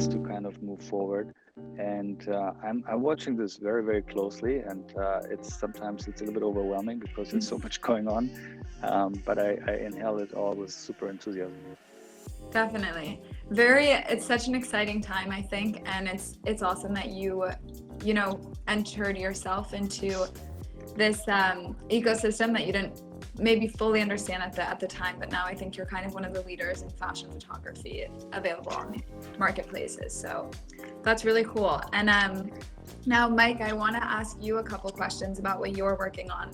ways to kind of move forward. And I'm watching this very, very closely, and sometimes it's a little bit overwhelming because there's so much going on. But I inhale it all with super enthusiasm. Definitely. It's such an exciting time, I think, and it's awesome that you entered yourself into this ecosystem that you didn't maybe fully understand at the time, but now I think you're kind of one of the leaders in fashion photography available on marketplaces. So that's really cool. And now, Mike, I want to ask you a couple questions about what you're working on.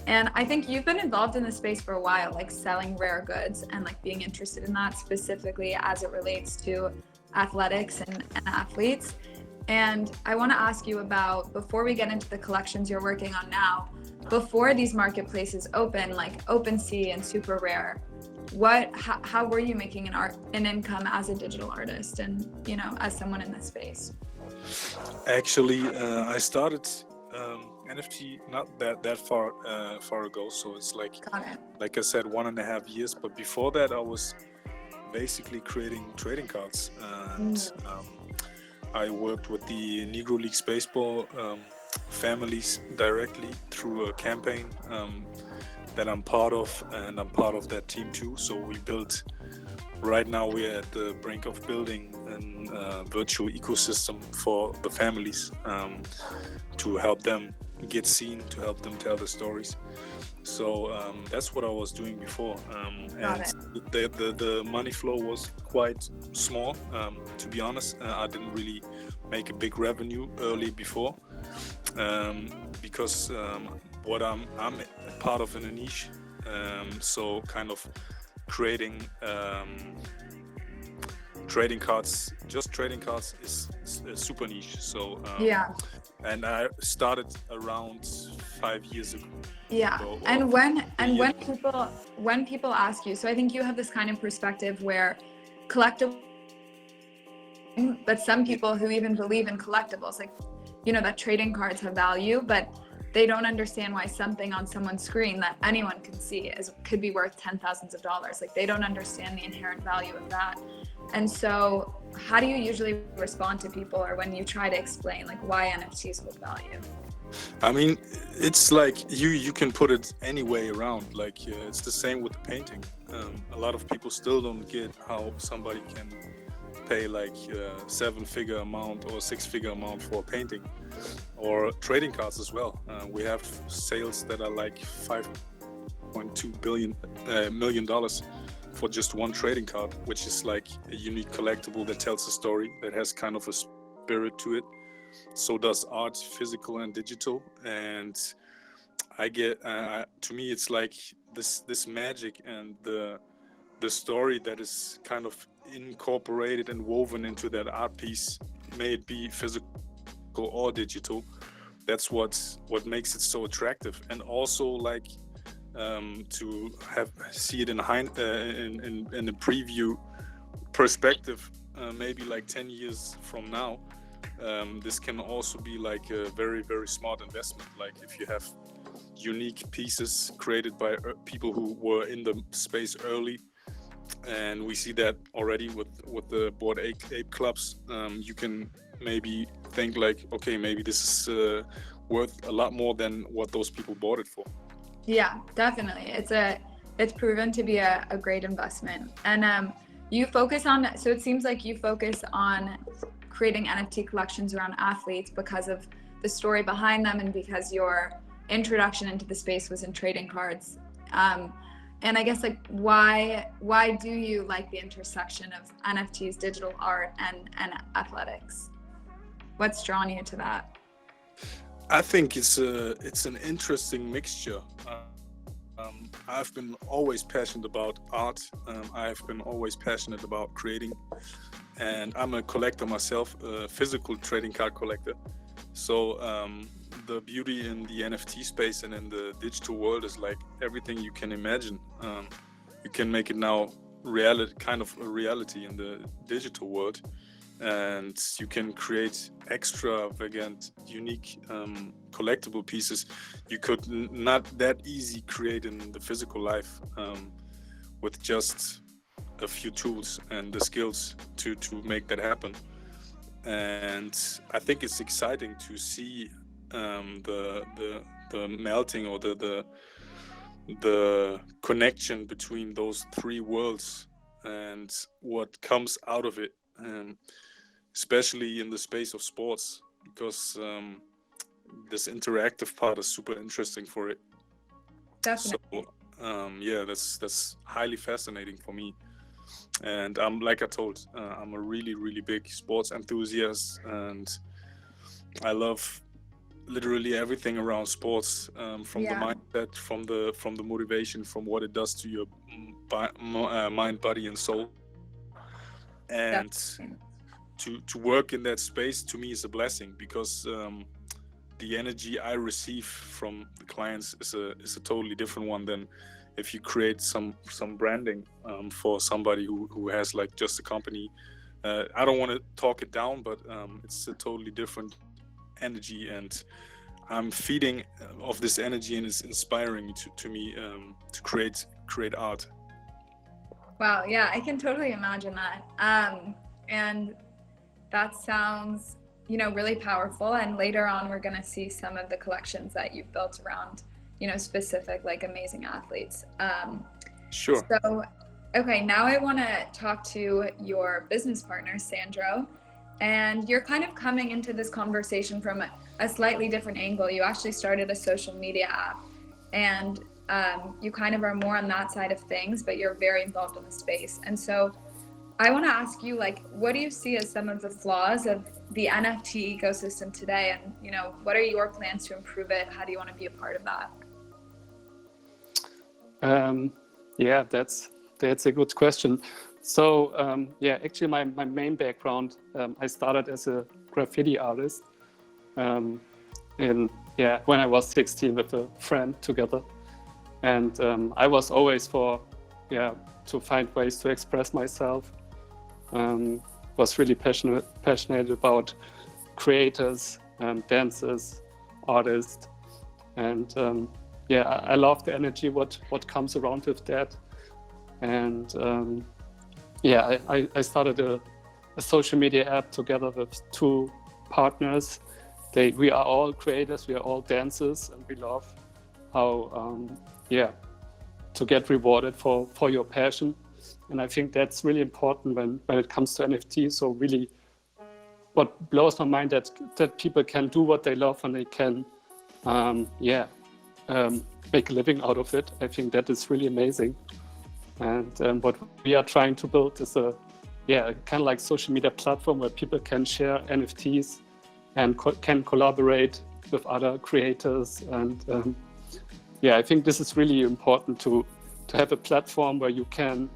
And I think you've been involved in the space for a while, like selling rare goods and like being interested in that specifically as it relates to athletics and athletes. And I want to ask you about, before we get into the collections you're working on now, before these marketplaces open, like OpenSea and Super Rare, how were you making an income as a digital artist and, as someone in this space? Actually, I started NFT not that far ago, so it's like I said, 1.5 years. But before that, I was basically creating trading cards, and I worked with the Negro Leagues baseball families directly through a campaign that I'm part of, and I'm part of that team too. So we built. Right now, we're at the brink of building a virtual ecosystem for the families to help them get seen, to help them tell the stories. So that's what I was doing before, and the money flow was quite small. To be honest, I didn't really make a big revenue early before, because what I'm part of in a niche, so kind of creating trading cards. Just trading cards is super niche. So and I started around 5 years ago. And when people ask you, so I think you have this kind of perspective where collectible, but some people who even believe in collectibles, like that trading cards have value, but they don't understand why something on someone's screen that anyone can see could be worth $10,000s of dollars. Like, they don't understand the inherent value of that. And so how do you usually respond to people, or when you try to explain like why NFTs hold value? I mean, it's like you can put it any way around. Like it's the same with the painting. A lot of people still don't get how somebody can pay like a 7-figure amount or 6-figure amount for a painting, or trading cards as well. We have sales that are like $5.2 million for just one trading card, which is like a unique collectible that tells a story, that has kind of a spirit to it. So does art, physical and digital. And I get, to me, it's like this magic and the story that is kind of incorporated and woven into that art piece, may it be physical or digital. That's what makes it so attractive. And also like to see it in a preview perspective, maybe like 10 years from now, this can also be like a very, very smart investment. Like if you have unique pieces created by people who were in the space early, and we see that already with the Bored Ape clubs, you can maybe think like, okay, maybe this is worth a lot more than what those people bought it for. Yeah, definitely. It's proven to be a great investment. And you focus on, so it seems like you focus on creating NFT collections around athletes because of the story behind them, and because your introduction into the space was in trading cards. And I guess like why do you like the intersection of NFTs, digital art, and athletics? What's drawn you to that? I think it's an interesting mixture. I've been always passionate about art. I've been always passionate about creating, and I'm a collector myself, a physical trading card collector. So the beauty in the NFT space and in the digital world is like everything you can imagine. You can make it now reality, kind of a reality in the digital world, and you can create extravagant, unique collectible pieces you could not that easy create in the physical life, with just a few tools and the skills to make that happen. and I think it's exciting to see the melting or the connection between those three worlds and what comes out of it, especially in the space of sports, because this interactive part is super interesting for it. Definitely. So yeah, that's highly fascinating for me. And like I told, I'm a really big sports enthusiast, and I love literally everything around sports, from the mindset, from the motivation, from what it does to your mind, body, and soul. And to work in that space, to me, is a blessing, because the energy I receive from the clients is a totally different one than if you create some branding for somebody who has like just a company. I don't want to talk it down, but it's a totally different energy, and I'm feeding of this energy, and it's inspiring to me to create art. Wow, yeah, I can totally imagine that. And that sounds, you know, really powerful. And later on, we're going to see some of the collections that you've built around, you know, specific, like amazing athletes. Sure. So, okay, now I want to talk to your business partner, Sandro. And you're kind of coming into this conversation from a slightly different angle. You actually started a social media app, and you kind of are more on that side of things, but you're very involved in the space. And so I want to ask you, like, what do you see as some of the flaws of the NFT ecosystem today? And, you know, what are your plans to improve it? How do you want to be a part of that? Yeah, that's a good question. So yeah, actually my main background, I started as a graffiti artist, when I was 16 with a friend together, and I was always to find ways to express myself. Was really passionate about creators, dancers, artists, and I love the energy what comes around with that. And I started a social media app together with two partners. We are all creators, we are all dancers, and we love how to get rewarded for your passion. And I think that's really important when it comes to NFTs. So really, what blows my mind that people can do what they love, and they can make a living out of it. I think that is really amazing. And what we are trying to build is a kind of like social media platform where people can share NFTs and can collaborate with other creators. And I think this is really important to have a platform where you can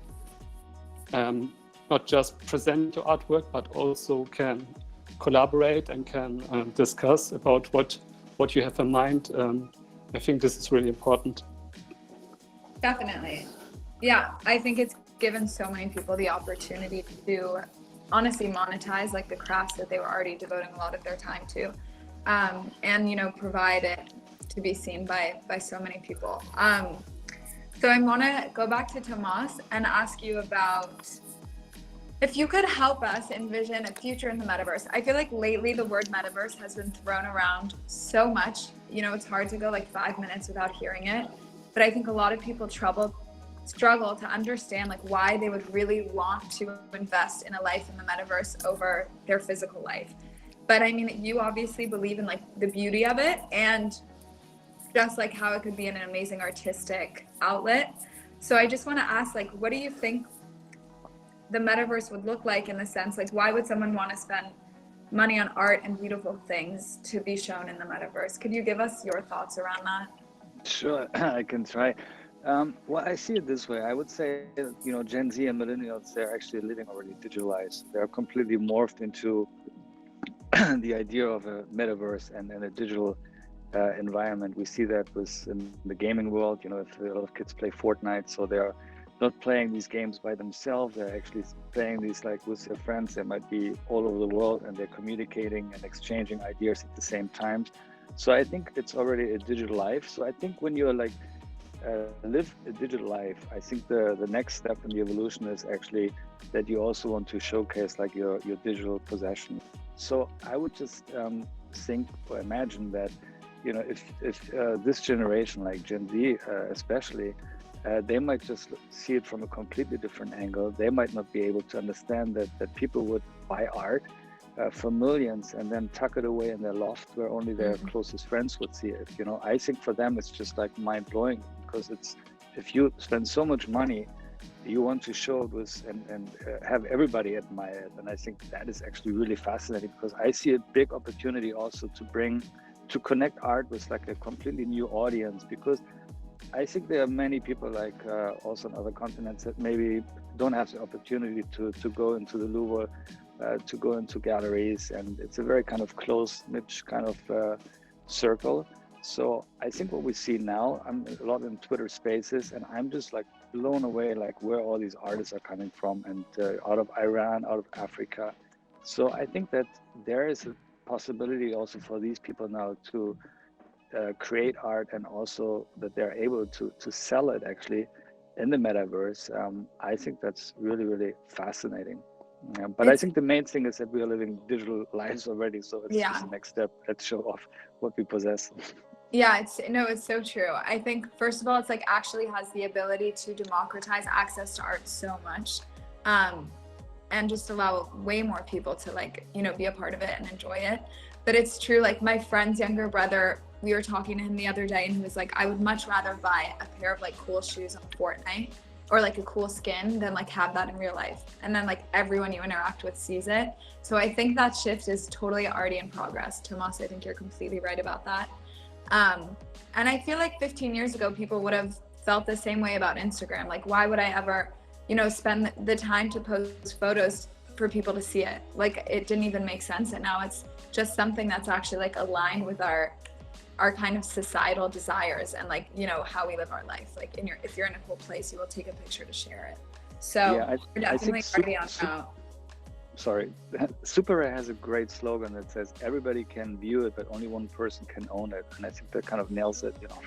not just present your artwork, but also can collaborate and can discuss about what you have in mind. I think this is really important. Definitely. Yeah, I think it's given so many people the opportunity to honestly monetize like the crafts that they were already devoting a lot of their time to, and, you know, provide it to be seen by so many people. So I want to go back to Tomas and ask you about if you could help us envision a future in the metaverse. I feel like lately the word metaverse has been thrown around so much. You know, it's hard to go like 5 minutes without hearing it. But I think a lot of people struggle to understand like why they would really want to invest in a life in the metaverse over their physical life. But I mean, you obviously believe in like the beauty of it, and just like how it could be an amazing artistic outlet. So I just want to ask, like, what do you think the metaverse would look like, in the sense, like, why would someone want to spend money on art and beautiful things to be shown in the metaverse? Could you give us your thoughts around that? Sure, I can try. Well, I see it this way. I would say, you know, Gen Z and millennials, they're actually living already digitalized. They're completely morphed into the idea of a metaverse and a digital environment. We see that in the gaming world. You know, if a lot of kids play Fortnite, so they're not playing these games by themselves. They're actually playing these like with their friends. They might be all over the world, and they're communicating and exchanging ideas at the same time. So I think it's already a digital life. So I think when you're like live a digital life, I think the next step in the evolution is actually that you also want to showcase like your digital possession. So I would just think or imagine that, you know, if this generation, like Gen Z especially, they might just see it from a completely different angle. They might not be able to understand that people would buy art for millions and then tuck it away in their loft where only their closest friends would see it. You know, I think for them it's just like mind blowing, because it's, if you spend so much money, you want to show it with and have everybody admire it. And I think that is actually really fascinating, because I see a big opportunity also to connect art with like a completely new audience, because I think there are many people like also on other continents that maybe don't have the opportunity to go into the Louvre, to go into galleries, and it's a very kind of close niche kind of circle. So I think what we see now, I'm a lot in Twitter spaces, and I'm just like blown away like where all these artists are coming from, and out of Iran, out of Africa. So I think that there is a possibility also for these people now to create art, and also that they're able to sell it actually in the metaverse. I think that's really, really fascinating. But I think the main thing is that we are living digital lives already, so it's just the next step. Let's show off what we possess. Yeah, it's so true. I think first of all, it's like actually has the ability to democratize access to art so much, and just allow way more people to, like, you know, be a part of it and enjoy it. But it's true, like my friend's younger brother, we were talking to him the other day, and he was like, I would much rather buy a pair of like cool shoes on Fortnite or like a cool skin than like have that in real life, and then like everyone you interact with sees it. So I think that shift is totally already in progress. Tomas, I think you're completely right about that. And I feel like 15 years ago, people would have felt the same way about Instagram. Like, why would I ever, you know, spend the time to post photos for people to see it? Like, it didn't even make sense. And now it's just something that's actually like aligned with our kind of societal desires and, like, you know, how we live our life. Like if you're in a cool place, you will take a picture to share it. So yeah, we're definitely already on out. Sorry, Super Rare has a great slogan that says everybody can view it, but only one person can own it. And I think that kind of nails it, you know.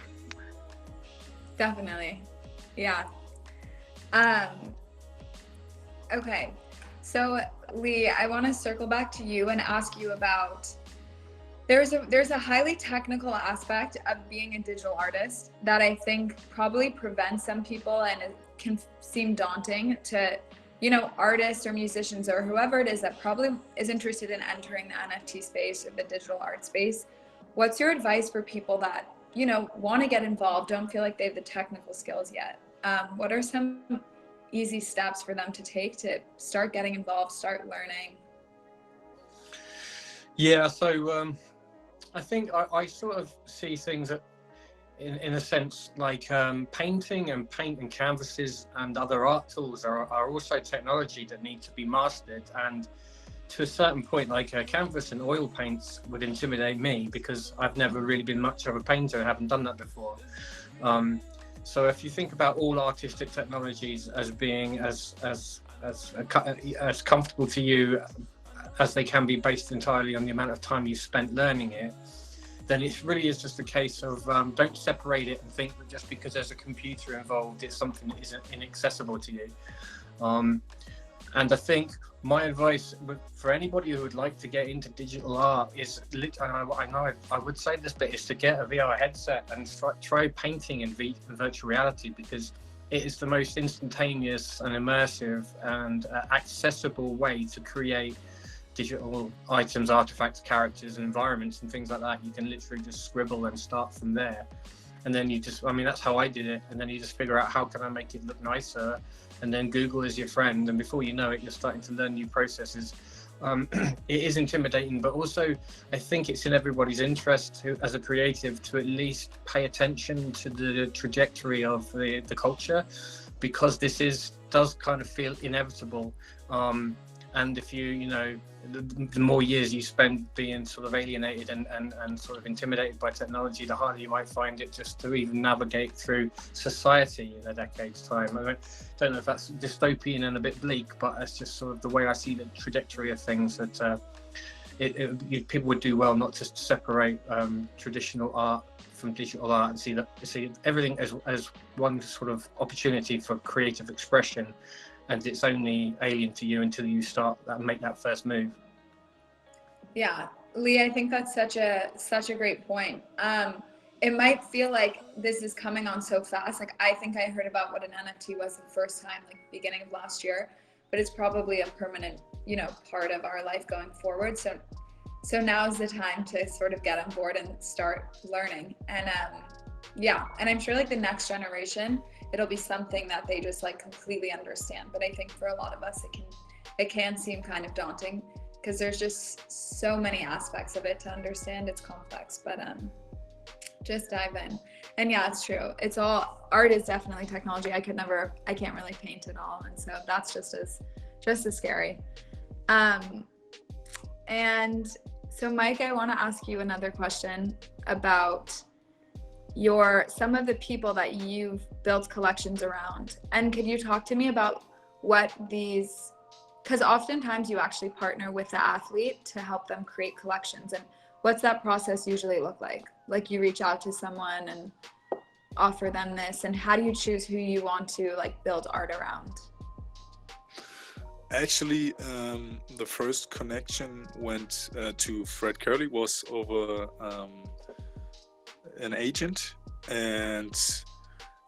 Definitely. Yeah. Okay. So Lee, I want to circle back to you and ask you about, there's a highly technical aspect of being a digital artist that I think probably prevents some people, and it can seem daunting to, you know, artists or musicians or whoever it is that probably is interested in entering the NFT space or the digital art space. What's your advice for people that, you know, want to get involved, don't feel like they have the technical skills yet? What are some easy steps for them to take to start getting involved, start learning? Yeah, so I think I sort of see things that, in a sense, like painting and paint and canvases and other art tools are also technology that need to be mastered. And to a certain point, like canvas and oil paints would intimidate me, because I've never really been much of a painter and haven't done that before. So if you think about all artistic technologies as being as comfortable to you as they can be, based entirely on the amount of time you spent learning it, then it really is just a case of don't separate it and think that just because there's a computer involved, it's something that isn't inaccessible to you. And I think my advice for anybody who would like to get into digital art is, I would say this, but is to get a VR headset and try painting in virtual reality, because it is the most instantaneous and immersive and accessible way to create digital items, artifacts, characters, and environments and things like that. You can literally just scribble and start from there. And then you just, I mean, that's how I did it. And then you just figure out, how can I make it look nicer? And then Google is your friend. And before you know it, you're starting to learn new processes. It is intimidating, but also I think it's in everybody's interest to, as a creative, to at least pay attention to the trajectory of the culture, because this does kind of feel inevitable. And if you know, the more years you spend being sort of alienated and sort of intimidated by technology, the harder you might find it just to even navigate through society in a decade's time. I don't know if that's dystopian and a bit bleak, but that's just sort of the way I see the trajectory of things, that people would do well not just to separate traditional art from digital art and see everything as one sort of opportunity for creative expression. And it's only alien to you until you start and make that first move. Yeah, Lee, I think that's such a great point. It might feel like this is coming on so fast. Like I think I heard about what an NFT was the first time, like beginning of last year, but it's probably a permanent, part of our life going forward. So now is the time to sort of get on board and start learning. And and I'm sure like the next generation, it'll be something that they just like completely understand. But I think for a lot of us, it can seem kind of daunting because there's just so many aspects of it to understand. It's complex, but just dive in. And yeah, it's true. It's all art is definitely technology. I can't really paint at all. And so that's just as scary. And so Mike, I want to ask you another question about some of the people that you've built collections around. And could you talk to me about what these, because oftentimes you actually partner with the athlete to help them create collections, and what's that process usually look like? Like you reach out to someone and offer them this, and how do you choose who you want to like build art around? Actually, the first connection went to Fred Curley, was over an agent, and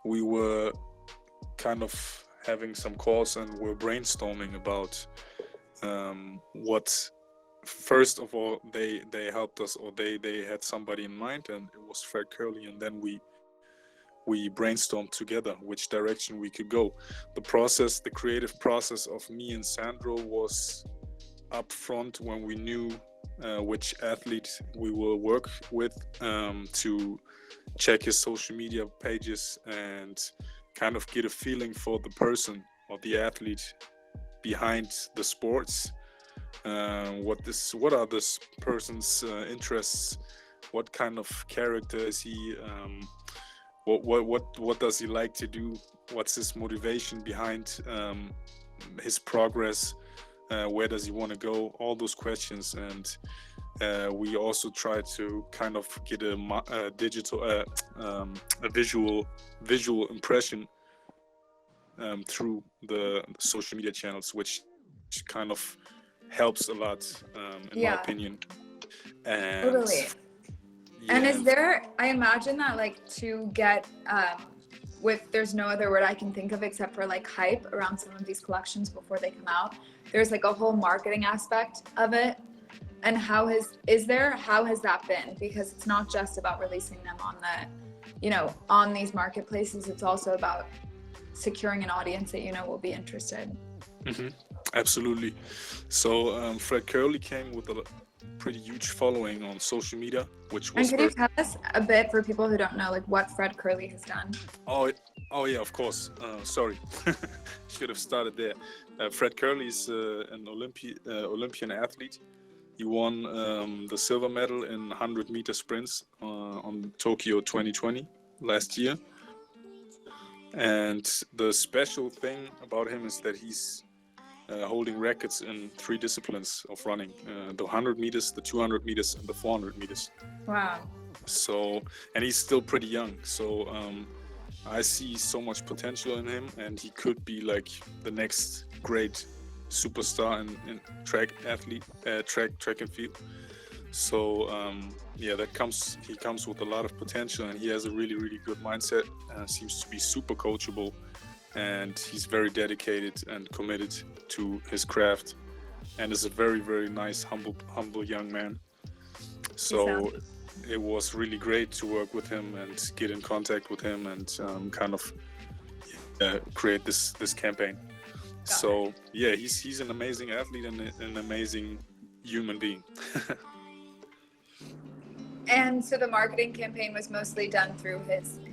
we were kind of having some calls and we're brainstorming about what, first of all, they helped us, or they had somebody in mind, and it was Fred Curley, and then we brainstormed together which direction we could go. The creative process of me and Sandro was up front when we knew which athlete we will work with, to check his social media pages and kind of get a feeling for the person or the athlete behind the sports. What are this person's interests? What kind of character is he? What does he like to do? What's his motivation behind his progress? Where does he want to go? All those questions, and we also try to kind of get a visual impression through the social media channels, which kind of helps a lot, in my opinion. And totally. Yeah. And is there, I imagine that like to get there's no other word I can think of except for like hype around some of these collections before they come out, there's like a whole marketing aspect of it. And how has that been? Because it's not just about releasing them on these marketplaces, it's also about securing an audience that will be interested. Mm-hmm. Absolutely. So Fred Curley came with a pretty huge following on social media, which was. And could you tell us a bit, for people who don't know, like what Fred Curley has done? Oh yeah, of course. Sorry, should have started there. Fred Curley is an Olympian athlete. He won the silver medal in 100-meter sprints on Tokyo 2020 last year. And the special thing about him is that he's holding records in 3 disciplines of running: the 100 meters, the 200 meters, and the 400 meters. Wow. So, and he's still pretty young. So I see so much potential in him, and he could be like the next great superstar in track and field. So he comes with a lot of potential, and he has a really, really good mindset. Seems to be super coachable, and he's very dedicated and committed to his craft, and is a very, very nice, humble young man. So it was really great to work with him and get in contact with him and kind of create this campaign. So yeah, he's an amazing athlete and an amazing human being. And so the marketing campaign was mostly done through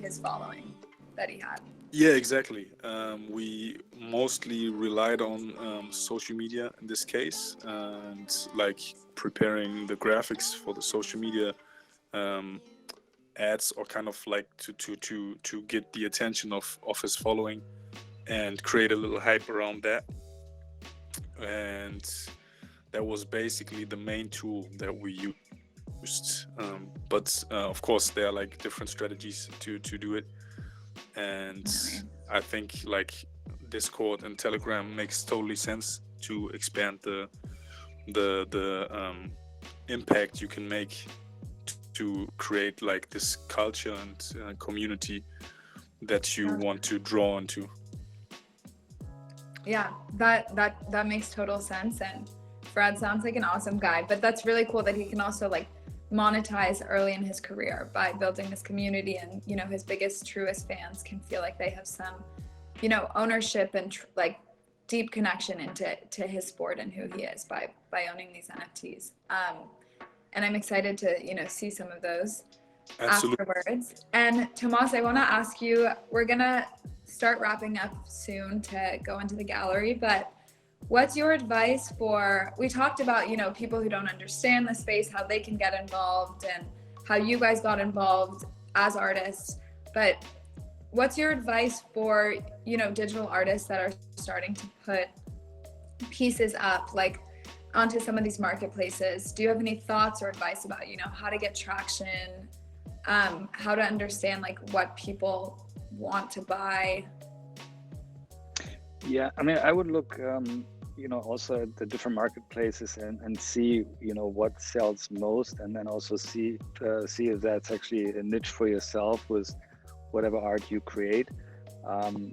his following that he had. Yeah, exactly. We mostly relied on social media in this case, and like preparing the graphics for the social media ads, or kind of like to get the attention of his following and create a little hype around that. And that was basically the main tool that we used. But of course, there are like different strategies to do it. And I think like Discord and Telegram makes totally sense to expand the impact you can make to create like this culture and community that you want to draw onto. Yeah, that makes total sense. And Fred sounds like an awesome guy, but that's really cool that he can also like monetize early in his career by building this community, and you know, his biggest, truest fans can feel like they have some, you know, ownership and like deep connection into his sport and who he is by owning these NFTs. And I'm excited to, you know, see some of those afterwards. And Tomas, I want to ask you, we're gonna start wrapping up soon to go into the gallery, but what's your advice for, we talked about, you know, people who don't understand the space, how they can get involved and how you guys got involved as artists, but what's your advice for, you know, digital artists that are starting to put pieces up like onto some of these marketplaces? Do you have any thoughts or advice about, you know, how to get traction, how to understand like what people want to buy? Yeah, I mean, I would look, you know, also at the different marketplaces and see, you know, what sells most, and then also see if that's actually a niche for yourself with whatever art you create,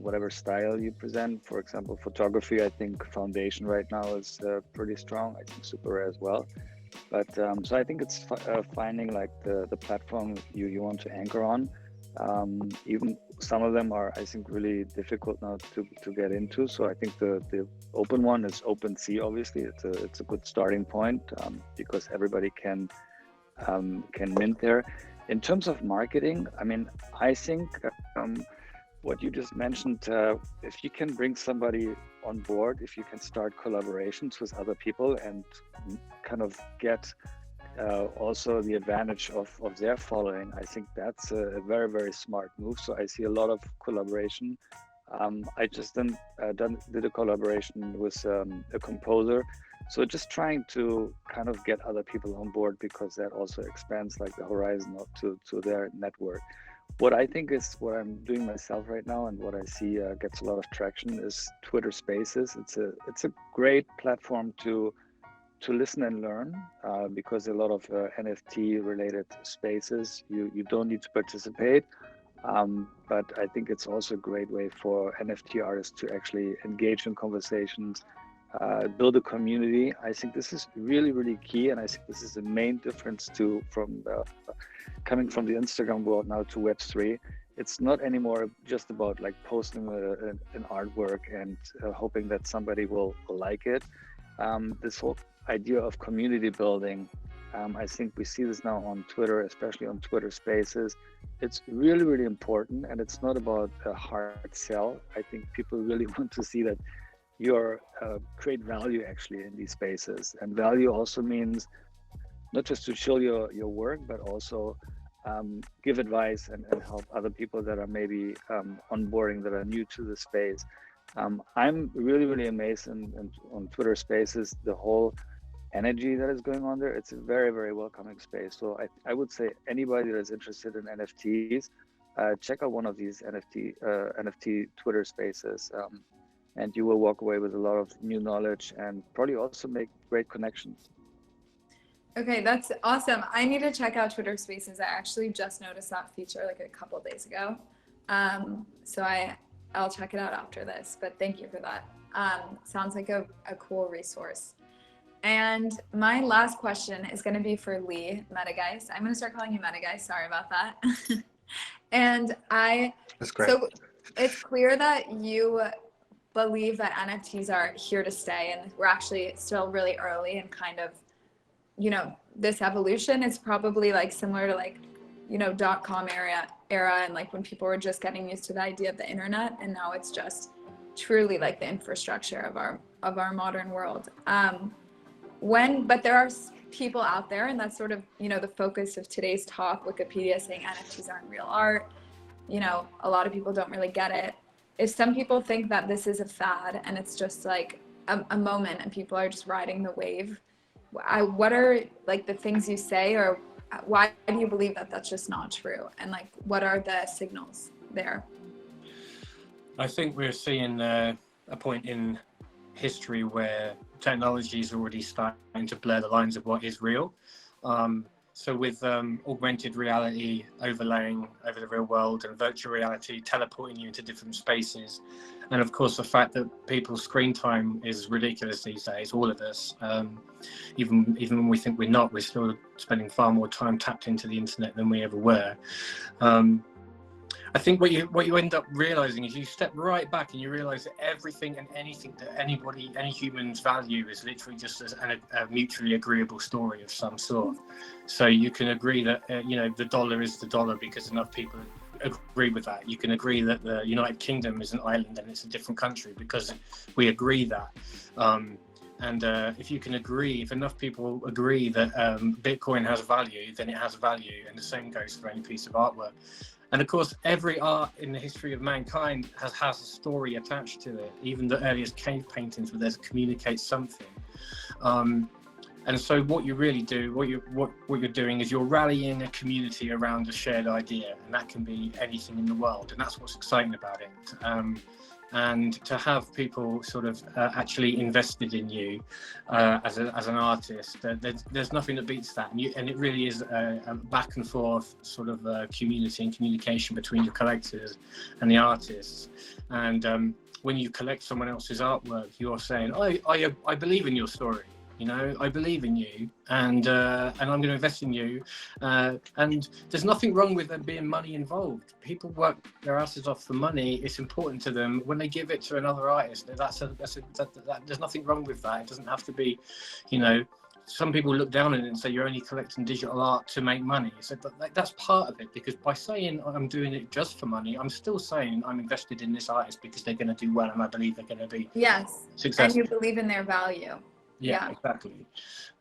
whatever style you present. For example, photography, I think Foundation right now is pretty strong. I think Super Rare as well. But so I think it's finding like the platform you want to anchor on. Even some of them are, I think, really difficult now to get into. So I think the open one is OpenSea. Obviously, it's a good starting point because everybody can mint there. In terms of marketing, I mean, I think what you just mentioned, if you can bring somebody on board, if you can start collaborations with other people and kind of get also the advantage of their following, I think that's a very, very smart move. So I see a lot of collaboration. I just did a collaboration with a composer. So just trying to kind of get other people on board, because that also expands like the horizon to their network. What I think is what I'm doing myself right now, and what I see gets a lot of traction, is Twitter Spaces. It's a great platform to listen and learn, because a lot of NFT related spaces, you don't need to participate. But I think it's also a great way for NFT artists to actually engage in conversations, build a community. I think this is really, really key, and I think this is the main difference from coming from the Instagram world now to Web3. It's not anymore just about like posting an artwork and hoping that somebody will like it. This whole idea of community building, I think we see this now on Twitter, especially on Twitter Spaces. It's really, really important, and it's not about a hard sell. I think people really want to see that you create value actually in these spaces, and value also means not just to show your work, but also give advice and help other people that are maybe onboarding, that are new to the space. I'm really, really amazed on Twitter Spaces, the whole energy that is going on there. It's a very, very welcoming space. So I would say anybody that is interested in NFTs, check out one of these NFT Twitter Spaces, and you will walk away with a lot of new knowledge and probably also make great connections. Okay, that's awesome. I need to check out Twitter Spaces. I actually just noticed that feature like a couple of days ago. So I'll check it out after this, but thank you for that. Sounds like a cool resource. And my last question is going to be for Lee, Metageist. I'm going to start calling you Metageist. Sorry about that. And That's great. So it's clear that you believe that NFTs are here to stay, and we're actually still really early in kind of, you know, this evolution. Is probably like similar to like, you know, .com era, and like when people were just getting used to the idea of the internet, and now it's just truly like the infrastructure of our modern world. But there are people out there, and that's sort of, you know, the focus of today's talk, Wikipedia saying NFTs aren't real art. You know, a lot of people don't really get it. If some people think that this is a fad and it's just like a moment and people are just riding the wave, what are like the things you say, or why do you believe that that's just not true? And like, what are the signals there? I think we're seeing a point in history where technology is already starting to blur the lines of what is real. So with augmented reality overlaying over the real world and virtual reality teleporting you into different spaces, and of course the fact that people's screen time is ridiculous these days, all of us, even when we think we're not, we're still spending far more time tapped into the internet than we ever were. I think what you end up realizing is you step right back and you realize that everything and anything that any humans value is literally just as a mutually agreeable story of some sort. So you can agree that the dollar is the dollar because enough people agree with that. You can agree that the United Kingdom is an island and it's a different country because we agree that. If enough people agree that Bitcoin has value, then it has value, and the same goes for any piece of artwork. And of course, every art in the history of mankind has a story attached to it. Even the earliest cave paintings were there to communicate something. And so what you really do, what you're doing is you're rallying a community around a shared idea, and that can be anything in the world. And that's what's exciting about it. And to have people sort of actually invested in you as an artist, there's nothing that beats that. And it really is a back and forth sort of community and communication between the collectors and the artists. And when you collect someone else's artwork, you're saying, I believe in your story. I believe in you, and I'm going to invest in you, and there's nothing wrong with there being money involved. People work their asses off for money. It's important to them. When they give it to another artist, there's nothing wrong with that. It doesn't have to be, some people look down on it and say you're only collecting digital art to make money. So that's part of it, because by saying I'm doing it just for money, I'm still saying I'm invested in this artist because they're going to do well and I believe they're going to be successful. And you believe in their value. Yeah, exactly.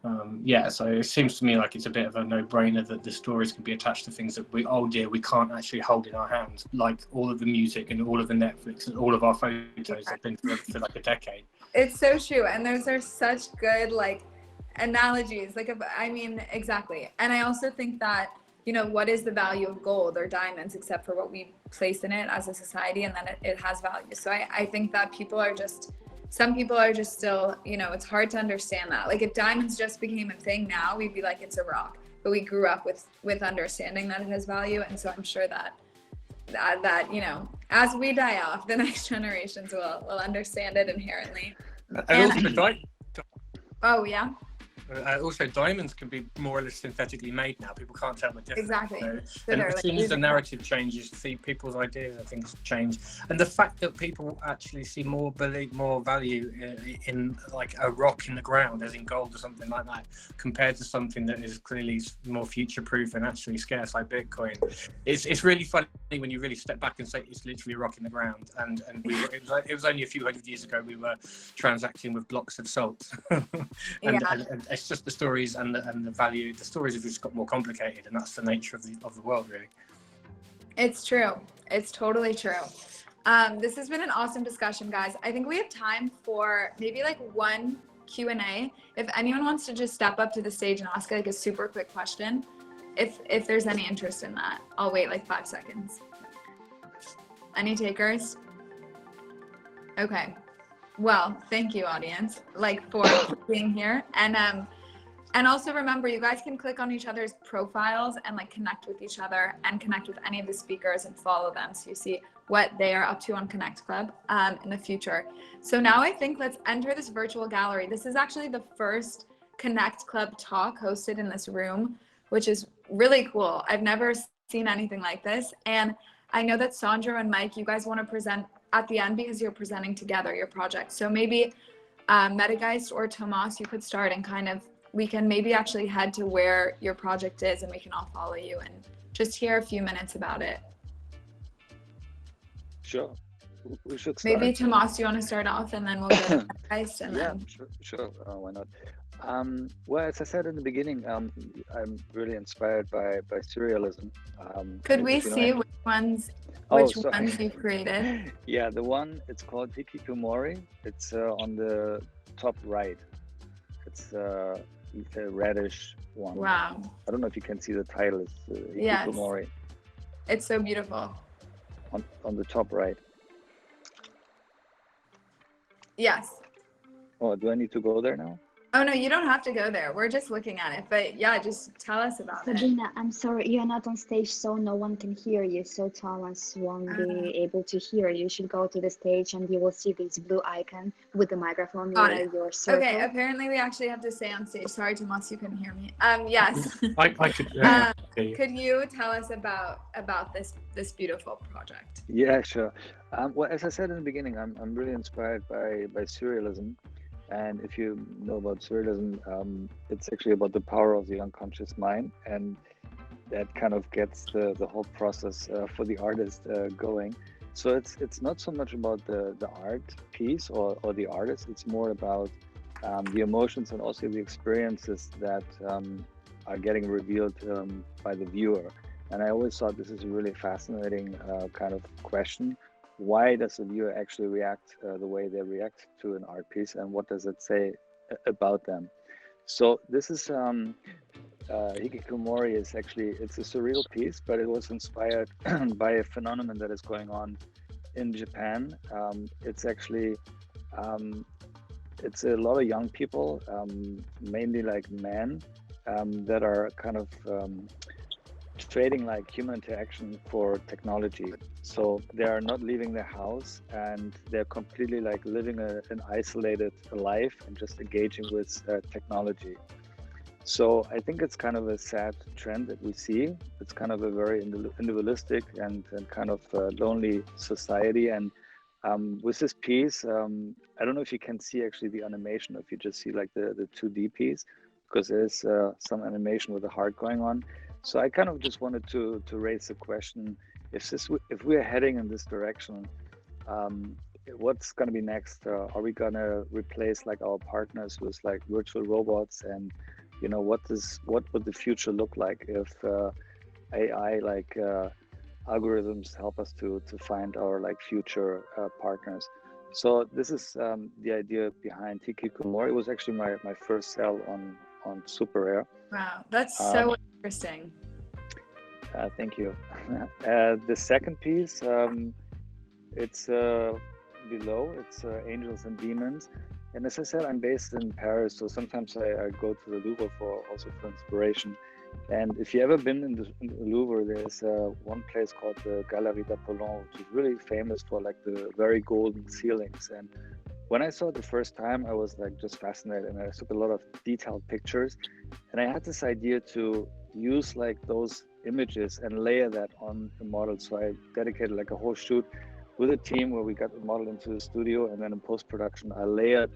So it seems to me like it's a bit of a no-brainer that the stories can be attached to things that we can't actually hold in our hands, like all of the music and all of the Netflix and all of our photos have been for like a decade. It's so true, and those are such good analogies. Exactly. And I also think that what is the value of gold or diamonds except for what we place in it as a society, and then it has value. So I think that some people are just still, it's hard to understand that. Like if diamonds just became a thing now, we'd be like, it's a rock. But we grew up with understanding that it has value. And so I'm sure that as we die off, the next generations will understand it inherently. Oh, yeah. Also, diamonds can be more or less synthetically made now. People can't tell the difference. Exactly. And as soon as the narrative changes, people's ideas of things change. And the fact that people actually see more value in like a rock in the ground, as in gold or something like that, compared to something that is clearly more future-proof and actually scarce like Bitcoin. It's really funny when you really step back and say it's literally a rock in the ground. And it was only a few hundred years ago we were transacting with blocks of salt. and it's just the stories and the value. The stories have just got more complicated, and that's the nature of the world, really. It's true. It's totally true. This has been an awesome discussion, guys. I think we have time for maybe one Q&A. If anyone wants to just step up to the stage and ask a super quick question, if there's any interest in that, I'll wait 5 seconds. Any takers? Okay. Well, thank you, audience, for being here. And also remember, you guys can click on each other's profiles and connect with each other and connect with any of the speakers and follow them so you see what they are up to on Connect Club in the future. So now I think let's enter this virtual gallery. This is actually the first Connect Club talk hosted in this room, which is really cool. I've never seen anything like this. And I know that Sandro and Mike, you guys want to present at the end because you're presenting together your project. So maybe Metageist or Tomas, you could start and we can maybe actually head to where your project is and we can all follow you and just hear a few minutes about it. Sure. We should start. Maybe Tomas, you want to start off and then we'll go to Metageist and then... Sure. Why not? Well, as I said in the beginning, I'm really inspired by surrealism. Could we see which ones you created? Yeah, the one, it's called Hikikomori. It's on the top right. It's a reddish one. Wow. I don't know if you can see the title. It's Hikikomori. Yes. It's so beautiful. On the top right. Yes. Oh, do I need to go there now? Oh no, you don't have to go there. We're just looking at it. But yeah, just tell us about it. Sabina, I'm sorry, you're not on stage, so no one can hear you. So Thomas won't be able to hear you. You should go to the stage and you will see this blue icon with the microphone near your circle. Okay, apparently we actually have to stay on stage. Sorry, Tomas, you couldn't hear me. Yes. I could. Could you tell us about this beautiful project? Yeah, sure. Well, as I said in the beginning, I'm really inspired by surrealism. And if you know about surrealism, it's actually about the power of the unconscious mind, and that kind of gets the whole process for the artist going. So it's not so much about the art piece or the artist. It's more about the emotions and also the experiences that are getting revealed by the viewer. And I always thought this is a really fascinating kind of question. Why does the viewer actually react the way they react to an art piece, and what does it say about them? So this is Hikikomori is actually, it's a surreal piece, but it was inspired by a phenomenon that is going on in Japan. It's actually, it's a lot of young people, mainly like men, that are kind of trading like human interaction for technology. So they are not leaving their house, and they're completely like living an isolated life and just engaging with technology. So I think it's kind of a sad trend that we see. It's kind of a very individualistic and kind of lonely society. And with this piece, I don't know if you can see actually the animation, if you just see like the 2D piece, because there's some animation with the heart going on. So I kind of just wanted to raise the question: if we're heading in this direction, what's going to be next? Are we going to replace like our partners with like virtual robots? And you know, what would the future look like if AI like algorithms help us to find our like future partners? So this is the idea behind Hikikomori. It was actually my first sell on Super Rare. Wow, that's so interesting. Thank you. The second piece, it's below. It's Angels and Demons. And as I said, I'm based in Paris, so sometimes I go to the Louvre for inspiration. And if you've ever been in the Louvre, there's one place called the Galerie d'Apollon, which is really famous for like the very golden ceilings. And when I saw it the first time, I was like just fascinated, and I took a lot of detailed pictures. And I had this idea to use like those images and layer that on a model. So I dedicated like a whole shoot with a team where we got the model into the studio, and then in post-production, I layered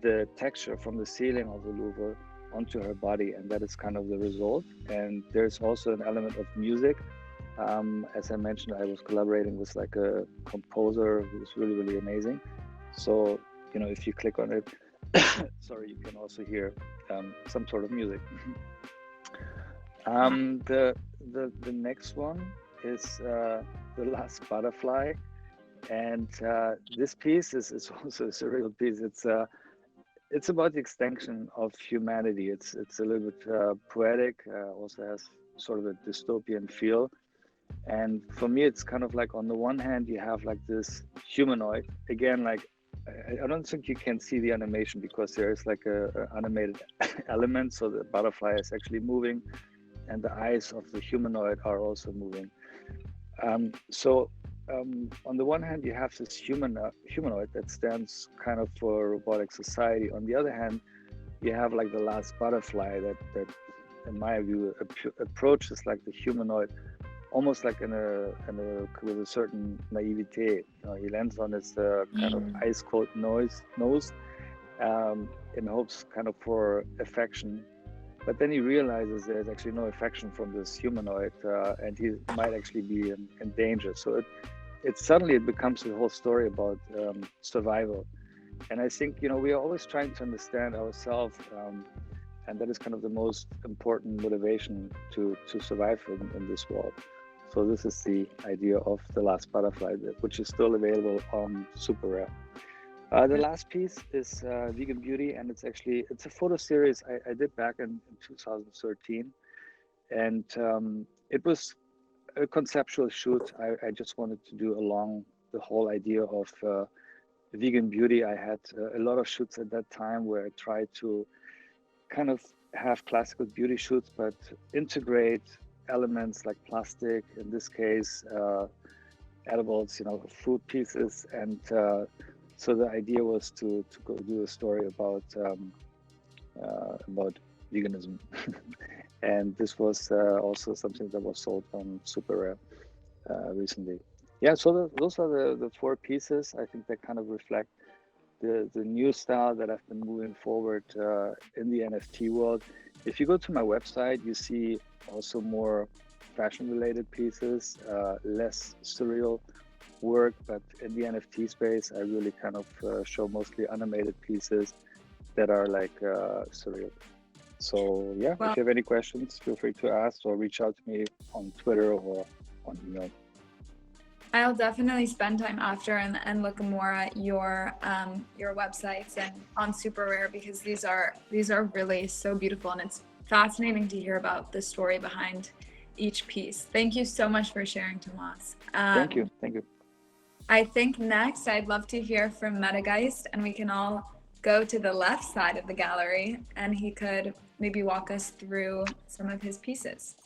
the texture from the ceiling of the Louvre onto her body, and that is kind of the result. And there's also an element of music. As I mentioned, I was collaborating with like a composer who's really, really amazing. So, you know, if you click on it, sorry, you can also hear some sort of music. The next one is The Last Butterfly. And this piece is also a surreal piece. It's about the extinction of humanity. It's a little bit poetic, also has sort of a dystopian feel. And for me, it's kind of like, on the one hand, you have like this humanoid. Again, like, I don't think you can see the animation because there is like a animated element. So the butterfly is actually moving, and the eyes of the humanoid are also moving. On the one hand, you have this humanoid that stands kind of for robotic society. On the other hand, you have like the last butterfly that in my view approaches like the humanoid almost like with a certain naivete. You know, he lands on his kind of ice cold nose in hopes kind of for affection. But then he realizes there's actually no affection from this humanoid, and he might actually be in danger. So it suddenly becomes a whole story about survival. And I think, you know, we are always trying to understand ourselves, and that is kind of the most important motivation to survive in this world. So this is the idea of The Last Butterfly, which is still available on Super Rare. The last piece is Vegan Beauty, and it's a photo series I did back in 2013, and it was a conceptual shoot. I just wanted to do along the whole idea of vegan beauty. I had a lot of shoots at that time where I tried to kind of have classical beauty shoots, but integrate elements like plastic, in this case, edibles, fruit pieces. And so the idea was to go do a story about veganism. And this was also something that was sold on Super Rare recently. Yeah, so those are the 4 pieces. I think that kind of reflect the new style that I've been moving forward in the NFT world. If you go to my website, you see also more fashion related pieces, less surreal work, but in the NFT space, I really kind of show mostly animated pieces that are like surreal. So yeah, Well, if you have any questions, feel free to ask or reach out to me on Twitter or on email. I'll definitely spend time after and look more at your websites and on Super Rare, because these are really so beautiful, and it's fascinating to hear about the story behind each piece. Thank you so much for sharing, Tomas. Thank you. I think next I'd love to hear from Metageist, and we can all go to the left side of the gallery, and he could maybe walk us through some of his pieces.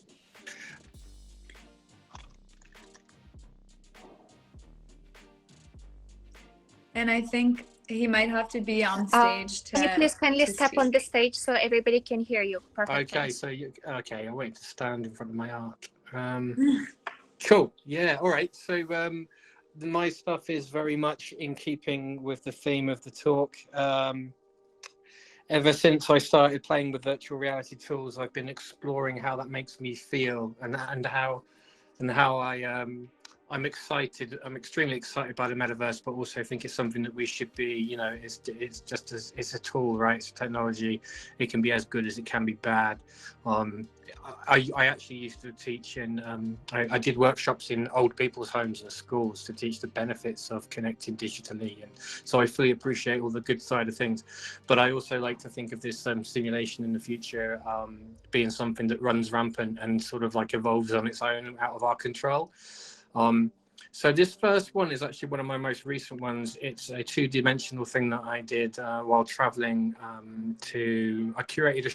And I think he might have to be on stage to. Can you please kindly step speak on the stage so everybody can hear you? Perfect. Okay, so okay, I'll wait to stand in front of my art. Cool. Yeah. All right. So my stuff is very much in keeping with the theme of the talk. Ever since I started playing with virtual reality tools, I've been exploring how that makes me feel, and how I'm excited. I'm extremely excited by the metaverse, but also think it's something that we should be. It's just it's a tool, right? It's technology. It can be as good as it can be bad. I actually used to teach I did workshops in old people's homes and schools to teach the benefits of connecting digitally, and so I fully appreciate all the good side of things. But I also like to think of this simulation in the future being something that runs rampant and sort of like evolves on its own out of our control. So this first one is actually one of my most recent ones. It's a 2-dimensional thing that I did while traveling I curated a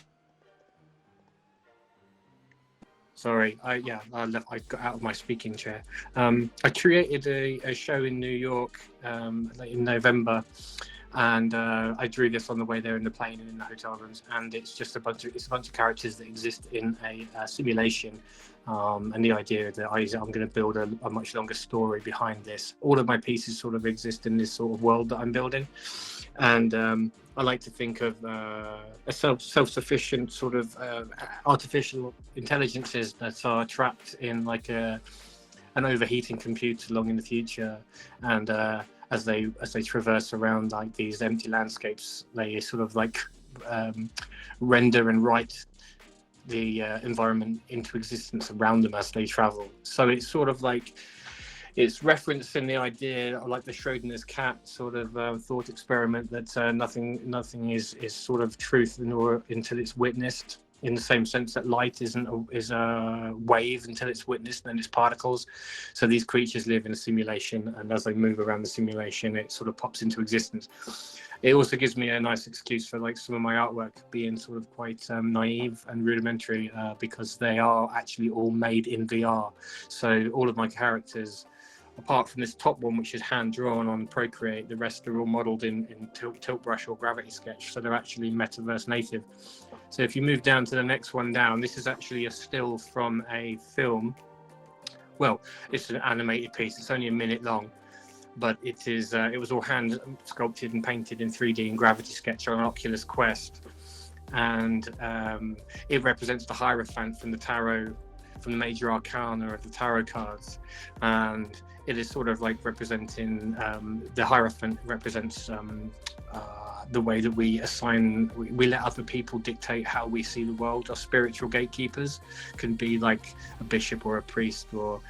Sorry, I got out of my speaking chair. I created a show in New York in November, and I drew this on the way there in the plane and in the hotel rooms. And it's just a bunch of characters that exist in a simulation. And the idea that I'm going to build a much longer story behind this. All of my pieces sort of exist in this sort of world that I'm building, and I like to think of a self-sufficient sort of artificial intelligences that are trapped in like an overheating computer long in the future, and as they traverse around like these empty landscapes, they sort of like render and write the environment into existence around them as they travel. So it's sort of like it's referencing the idea of like the Schrodinger's cat sort of thought experiment that nothing is sort of truth until it's witnessed, in the same sense that light is a wave until it's witnessed, and it's particles. So these creatures live in a simulation, and as they move around the simulation, it sort of pops into existence. It also gives me a nice excuse for like some of my artwork being sort of quite naive and rudimentary, because they are actually all made in VR. So all of my characters, apart from this top one, which is hand drawn on Procreate, the rest are all modeled in tilt brush or gravity sketch. So they're actually metaverse native. So if you move down to the next one down, this is actually a still from a film. Well, it's an animated piece. It's only a minute long, but it was all hand sculpted and painted in 3D and gravity sketch on an Oculus Quest. And it represents the Hierophant from the tarot, from the major arcana of the tarot cards. And it is sort of like representing the Hierophant represents the way that we let other people dictate how we see the world. Our spiritual gatekeepers can be like a bishop or a priest, or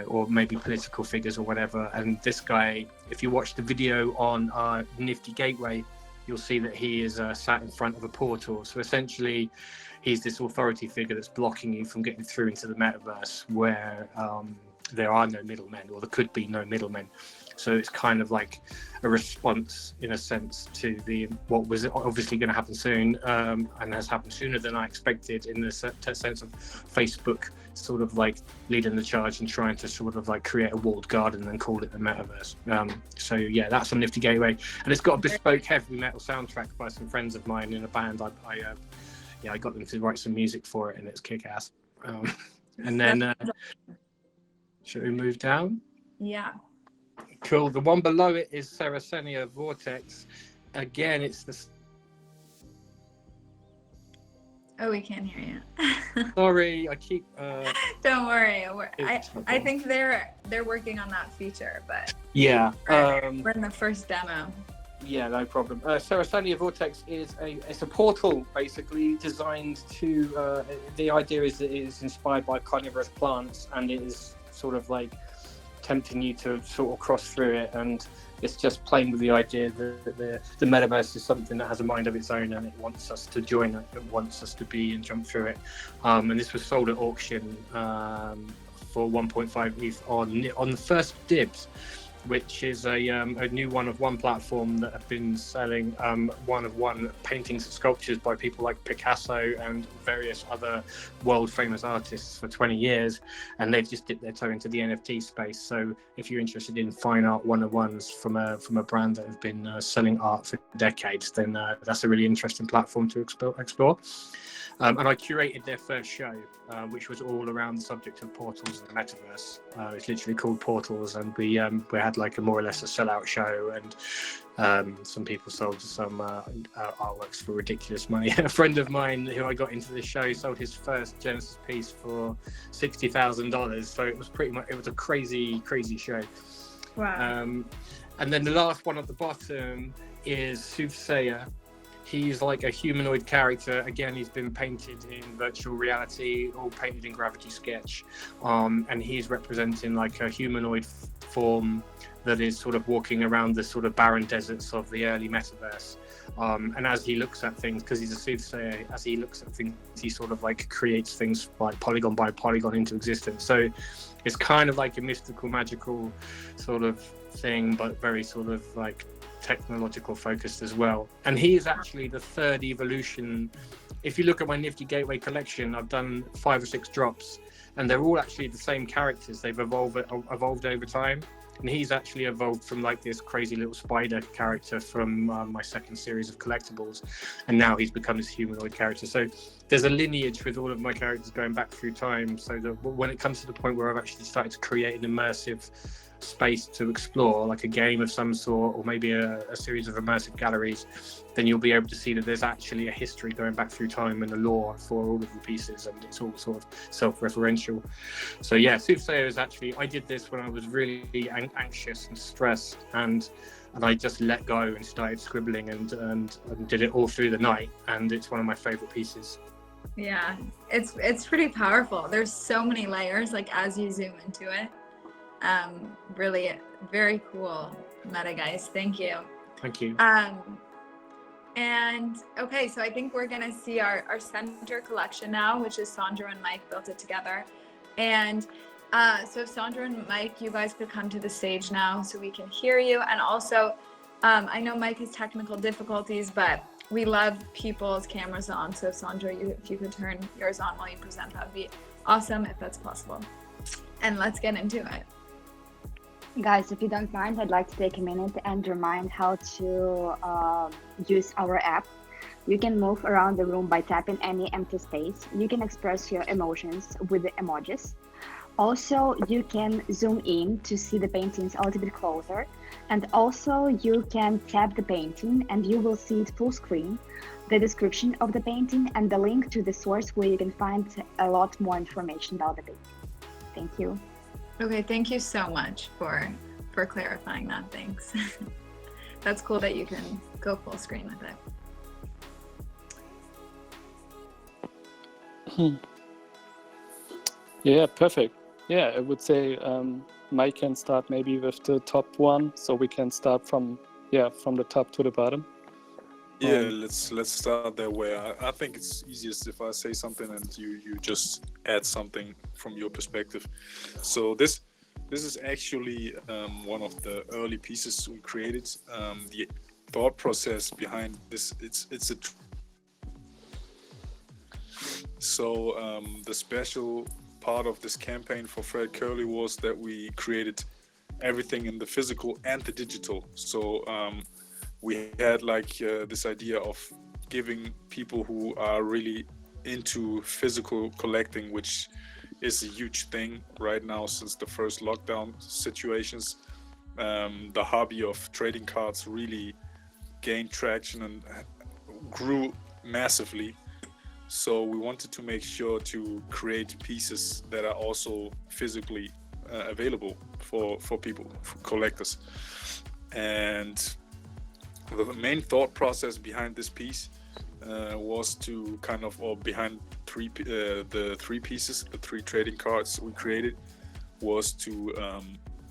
or maybe political figures or whatever. And this guy, if you watch the video on our Nifty Gateway, you'll see that he is sat in front of a portal. So essentially, he's this authority figure that's blocking you from getting through into the metaverse, where there are no middlemen, or there could be no middlemen. So it's kind of like a response, in a sense, to what was obviously going to happen soon, and has happened sooner than I expected, in the sense of Facebook sort of like leading the charge and trying to sort of like create a walled garden and call it the metaverse. So yeah, that's on Nifty Gateway, and it's got a bespoke heavy metal soundtrack by some friends of mine in a band. I got them to write some music for it, and it's kick-ass. And then should we move down? Yeah. Cool. The one below it is Saracenia Vortex. Again, it's the... Oh, we can't hear you. Sorry, I keep... Don't worry. I think they're working on that feature, but... Yeah. We're in the first demo. Yeah, no problem. Saracenia Vortex it's a portal, basically, designed to... the idea is that it is inspired by carnivorous plants, and it is sort of like tempting you to sort of cross through it, and it's just playing with the idea that the metaverse is something that has a mind of its own, and it wants us to join it, it wants us to be and jump through it. And this was sold at auction for 1.5 ETH on the first dibs, which is a new one-of-one platform that have been selling one-of-one paintings and sculptures by people like Picasso and various other world-famous artists for 20 years, and they've just dipped their toe into the NFT space. So if you're interested in fine art one-of-ones from a brand that have been selling art for decades, then that's a really interesting platform to explore. And I curated their first show, which was all around the subject of portals and the metaverse. It's literally called Portals, and we had like a more or less a sellout show, and some people sold some artworks for ridiculous money. A friend of mine who I got into the show sold his first Genesis piece for $60,000. So it was a crazy show. Wow. And then the last one at the bottom is Soothsayer. He's like a humanoid character. Again, he's been painted in virtual reality, all painted in Gravity Sketch. And he's representing like a humanoid form that is sort of walking around the sort of barren deserts of the early metaverse. And as he looks at things, because he's a soothsayer, as he looks at things, he sort of like creates things like polygon by polygon into existence. So it's kind of like a mystical, magical sort of thing, but very sort of like technological focused as well. And he is actually the third evolution. If you look at my Nifty Gateway collection, I've done 5 or 6 drops, and they're all actually the same characters. They've evolved over time, and he's actually evolved from like this crazy little spider character from my second series of collectibles, and now he's become this humanoid character. So there's a lineage with all of my characters going back through time, so that when it comes to the point where I've actually started to create an immersive space to explore, like a game of some sort, or maybe a series of immersive galleries, then you'll be able to see that there's actually a history going back through time and a lore for all of the pieces, and it's all sort of self-referential. So yeah, Soothsayer is actually, I did this when I was really anxious and stressed, and I just let go and started scribbling and did it all through the night, and it's one of my favorite pieces. Yeah, it's pretty powerful. There's so many layers, like as you zoom into it. Really very cool meta, guys. Thank you. Thank you. And okay, so I think we're gonna see our center collection now, which is Sandra and Mike built it together. And so Sandra and Mike, you guys could come to the stage now so we can hear you. And also, I know Mike has technical difficulties, but we love people's cameras on. So Sandra, if you could turn yours on while you present, that would be awesome if that's possible. And let's get into it. Guys, if you don't mind, I'd like to take a minute and remind how to use our app. You can move around the room by tapping any empty space. You can express your emotions with the emojis. Also, you can zoom in to see the paintings a little bit closer. And also, you can tap the painting and you will see it full screen, the description of the painting, and the link to the source where you can find a lot more information about the painting. Thank you. Okay, thank you so much for clarifying that. Thanks. That's cool that you can go full screen with it. Yeah, perfect. Yeah, I would say Mike can start maybe with the top one, so we can start from the top to the bottom. Yeah, let's start that way. I think it's easiest if I say something and you just add something from your perspective. So this This is actually one of the early pieces we created. The thought process behind this, it's a so the special part of this campaign for Fred Curly was that we created everything in the physical and the digital. So we had like this idea of giving people who are really into physical collecting, which is a huge thing right now since the first lockdown situations. The hobby of trading cards really gained traction and grew massively. So we wanted to make sure to create pieces that are also physically available for people, for collectors. And the main thought process behind this piece was to kind of, or behind the three pieces, the three trading cards we created, was to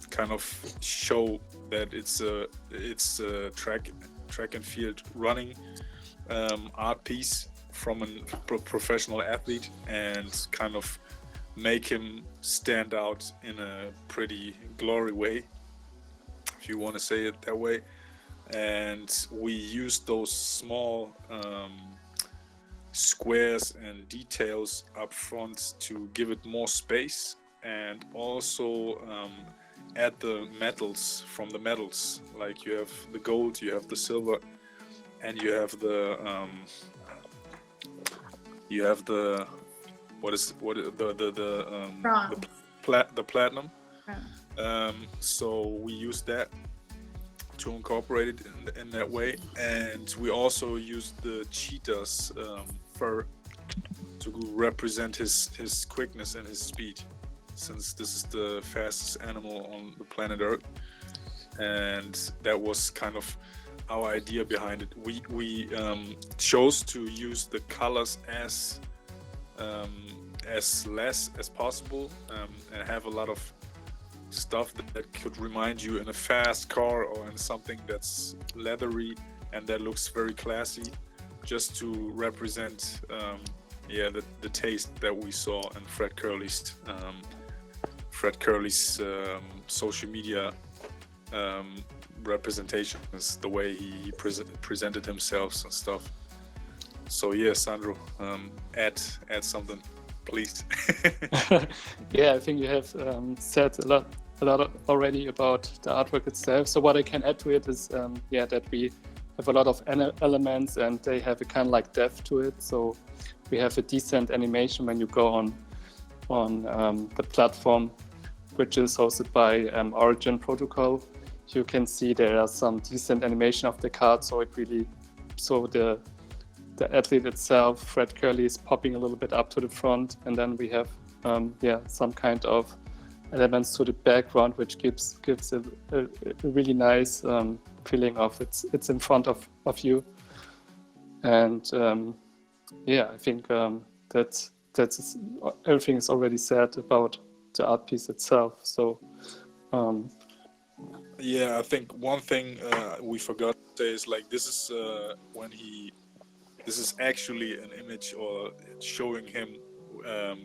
kind of show that it's a track and field running art piece from a professional athlete, and kind of make him stand out in a pretty glory way, if you want to say it that way. And we used those small squares and details up front to give it more space, and also add the metals from the metals. Like you have the gold, you have the silver, and you have the platinum. So we used that to incorporate it in that way, and we also used the cheetah's fur to represent his quickness and his speed, since this is the fastest animal on the planet Earth. And that was kind of our idea behind it. We chose to use the colors as less as possible, and have a lot of stuff that could remind you in a fast car or in something that's leathery and that looks very classy, just to represent the taste that we saw in Fred Curly's social media representations, the way he presented himself and stuff. So yeah, Sandro, add something, please. Yeah, I think you have said a lot already about the artwork itself. So what I can add to it is that we have a lot of elements, and they have a kind of like depth to it. So we have a decent animation when you go on the platform, which is hosted by Origin Protocol. You can see there are some decent animation of the card, so the athlete itself, Fred Curly, is popping a little bit up to the front, and then we have some kind of elements to the background, which gives a really nice feeling of it's in front of you. And I think that's everything is already said about the art piece itself. So I think one thing we forgot to say is like this is actually an image or showing him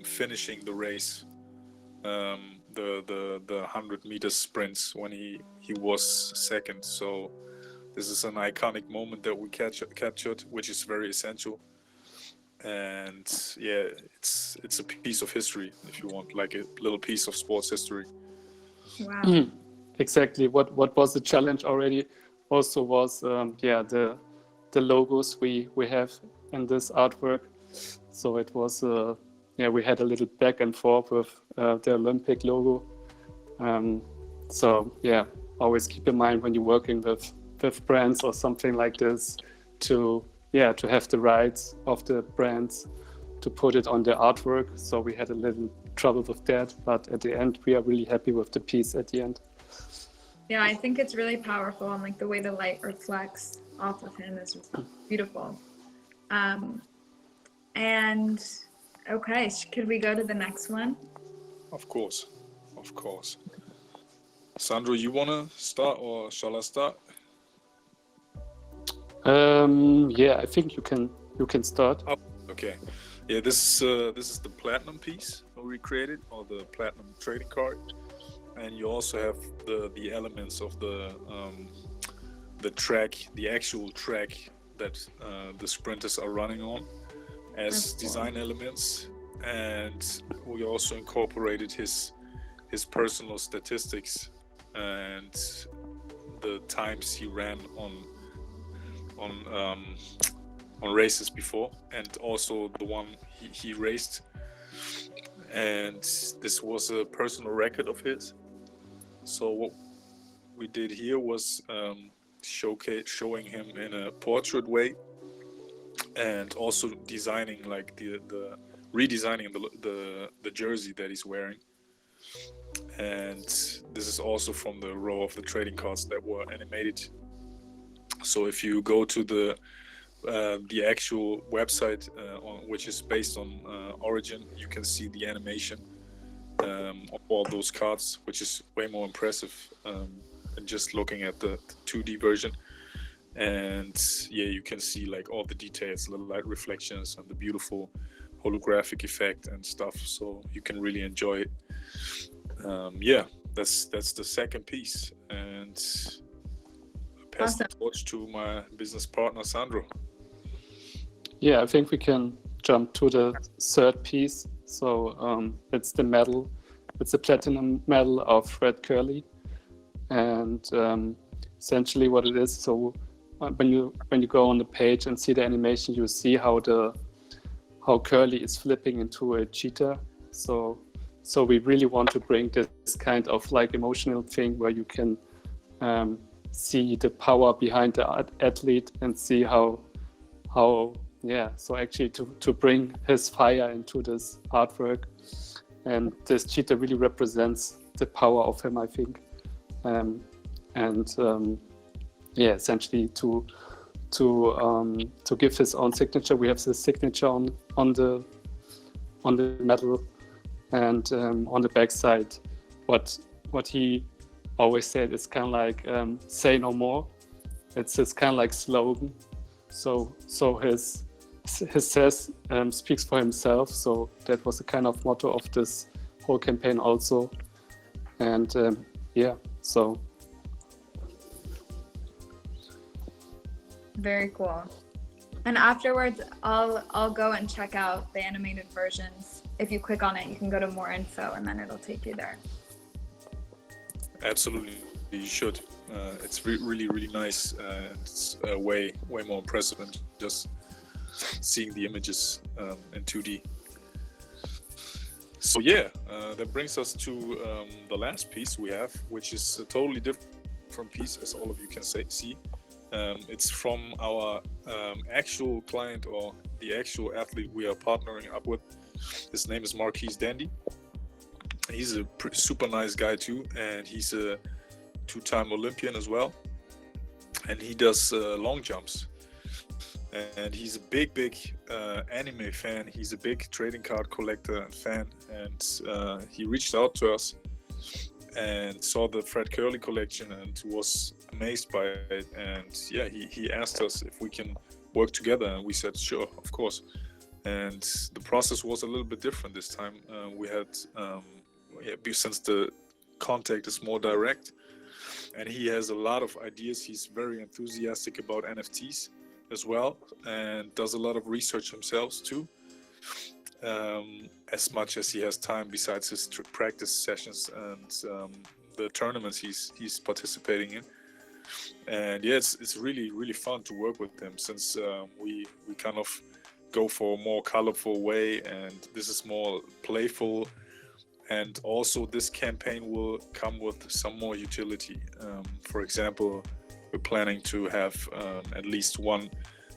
finishing the race, the 100 meter sprints when he was second. So this is an iconic moment that we captured, which is very essential. And it's a piece of history, if you want, like a little piece of sports history. Wow. Exactly. What was the challenge already also was the logos we have in this artwork. So it was we had a little back and forth with the Olympic logo. Always keep in mind when you're working with brands or something like this to have the rights of the brands to put it on the artwork. So we had a little trouble with that, but at the end we are really happy with the piece at the end. Yeah, I think it's really powerful, and like the way the light reflects off of him is just beautiful. And okay, could we go to the next one? Of course. Sandro, you wanna start or shall I start? I think you can start. Oh, okay. Yeah, this is the platinum piece that we created, or the platinum trading card. and you also have the elements of the track, the actual track that the sprinters are running on as design elements. And we also incorporated his personal statistics and the times he ran on races before, and also the one he raced. And this was a personal record of his. So what we did here was showing him in a portrait way, and also designing like redesigning the jersey that he's wearing. And this is also from the row of the trading cards that were animated. So if you go to the actual website, which is based on Origin, you can see the animation of all those cards, which is way more impressive than just looking at the 2D version. And yeah, you can see like all the details, the light reflections and the beautiful holographic effect and stuff. So you can really enjoy it. Yeah, that's the second piece. And I pass the torch to my business partner, Sandro. Yeah, I think we can jump to the third piece. So it's the medal. It's a platinum medal of Fred Curley. And essentially what it is, so when you go on the page and see the animation, you see how Curly is flipping into a cheetah. So we really want to bring this kind of like emotional thing where you can see the power behind the athlete and see how so actually to bring his fire into this artwork. And this cheetah really represents the power of him, I think. Essentially to give his own signature. We have the signature on the medal, and on the back side, what he always said is kind of like say no more. It's this kind of like slogan. So his says speaks for himself. So that was the kind of motto of this whole campaign also. And so. Very cool. And afterwards, I'll go and check out the animated versions. If you click on it, you can go to more info, and then it'll take you there. Absolutely, you should. It's really, really nice. It's way more impressive than just seeing the images in 2D. So yeah, that brings us to the last piece we have, which is a totally different piece, as all of you can see. It's from our actual client, or the actual athlete we are partnering up with. His name is Marquise Dandy. He's a super nice guy too, and he's a two-time Olympian as well. And he does long jumps. And he's a big anime fan. He's a big trading card collector and fan. And he reached out to us and saw the Fred Curley collection and was amazed by it. And yeah, he asked us if we can work together, and we said sure, of course. And the process was a little bit different this time. We had since the contact is more direct, and he has a lot of ideas. He's very enthusiastic about NFTs as well, and does a lot of research himself too, as much as he has time besides his practice sessions and the tournaments he's participating in. And yeah, it's really fun to work with him, since we kind of go for a more colorful way, and this is more playful. And also this campaign will come with some more utility. For example, we're planning to have at least one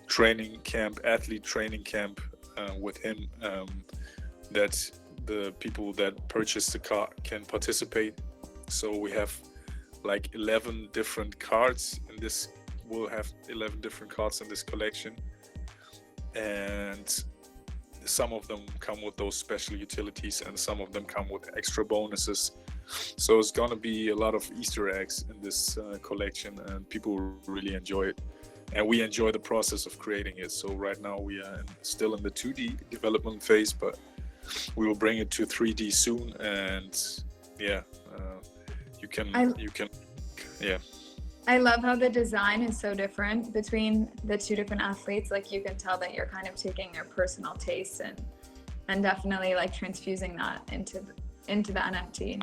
athlete training camp with him, that the people that purchase the car can participate. So we have like 11 different cards in this. We'll have 11 different cards in this collection, and some of them come with those special utilities, and some of them come with extra bonuses. So it's gonna be a lot of Easter eggs in this collection, and people really enjoy it, and we enjoy the process of creating it. So right now we are still in the 2D development phase, but we will bring it to 3D soon. And yeah, you can yeah. I love how the design is so different between the two different athletes. Like you can tell that you're kind of taking their personal tastes and definitely like transfusing that into the NFT.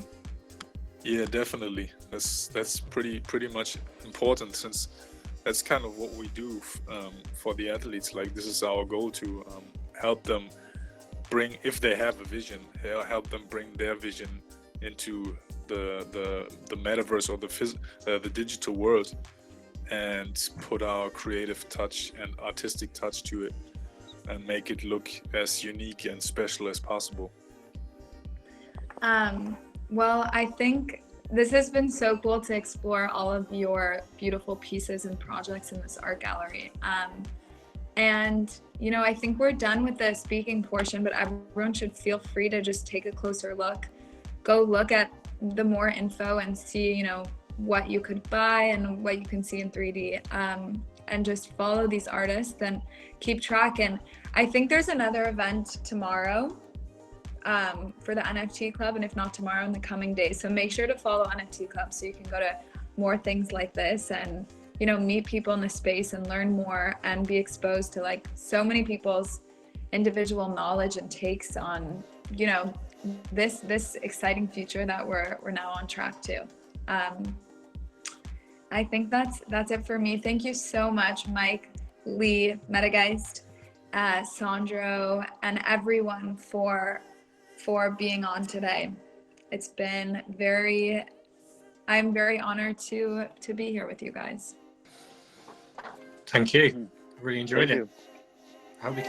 Yeah, definitely. That's pretty much important, since that's kind of what we do for the athletes. Like this is our goal to help them bring, if they have a vision, help them bring their vision into the metaverse or the digital world, and put our creative touch and artistic touch to it, and make it look as unique and special as possible. Well, I think this has been so cool to explore all of your beautiful pieces and projects in this art gallery. And, you know, I think we're done with the speaking portion, but everyone should feel free to just take a closer look. Go look at the more info and see, you know, what you could buy and what you can see in 3D. And just follow these artists and keep track. And I think there's another event tomorrow for the NFT Club, and if not tomorrow, in the coming days. So make sure to follow NFT Club so you can go to more things like this and, you know, meet people in the space and learn more and be exposed to like so many people's individual knowledge and takes on, you know, this exciting future that we're now on track to. I think that's it for me. Thank you so much, Mike, Lee, Metageist, Sandro, and everyone for being on today. It's been I'm very honored to be here with you guys. Thank you. Really enjoyed it. You. I hope we can